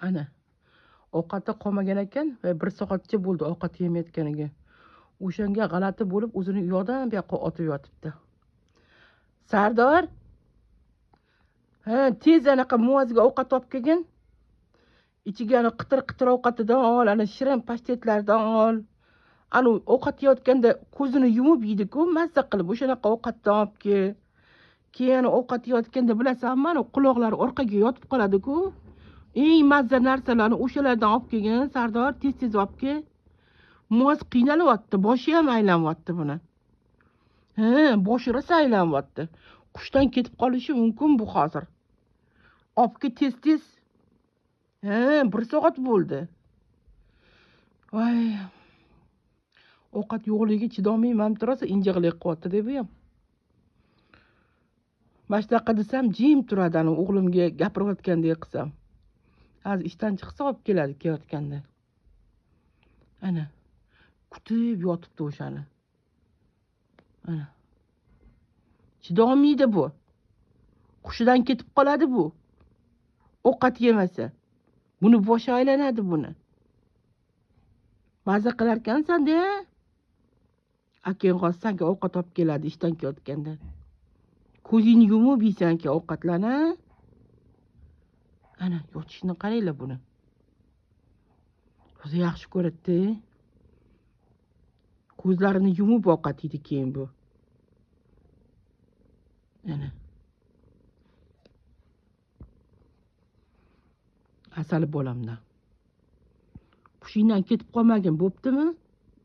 Ana, ovqati qolmagan ekan va 1 soatcha bo'ldi ovqat yemayotganiga. O'shanga g'alati bo'lib o'zini u yoqdan bu yoqqa otib yotibdi. Sardor, tez anaqa Muazga ovqat olib kelgin. Ichiga ana qitir-qitir ovqatidan ol, ana shirin pashtetlardan ol. Ana ovqat yeyotganda ko'zini yumib yeydi-ku, mazza qilib o'shanaqa ovqatdan olib kel. Keyin ovqat yeyotganda bilasanmi, ana quloqlari orqaga yotib qoladi-ku. Eng mazza narsalarni o'shalardan olib kelgin, Sardor, tez-tez olib kel. Muaz qiynalyapti, boshi ham aylanyapti buni. Boshi rosa aylanyapti. Qushdan ketib qolishi mumkin bu hozir. Olib kel tez-tez. 1 soat bo'ldi. Voy. Ovqat yo'qligiga chidolmayman turasa injiqlik qilyapti-da bu ham. Mana shunaqa desam, jim turadi, ana o'g'limga gapirayotgandek qilsam. Hozir ishdan chiqsa olib keladi kelayotganda. Ana. Kutib yotibdi o'shani. Ana. Chidolmaydi bu. Hushidan ketib qoladi bu. Ovqat yemasa. Buni boshi aylanadi buni. Maza qilar ekansan-da. Akang qolsanki ovqat olib keladi ishdan kelayotganda. Ko'zingni yumib yeysanki ovqatlarni. Ana, yotishni qaranglar buni. O'zi yaxshi ko'radi-da. Ko'zlarini yumib ovqat yeydi keyin bu. Ana. Asali bolamdan. Hushingdan ketib qolmagin, bo'ptimi?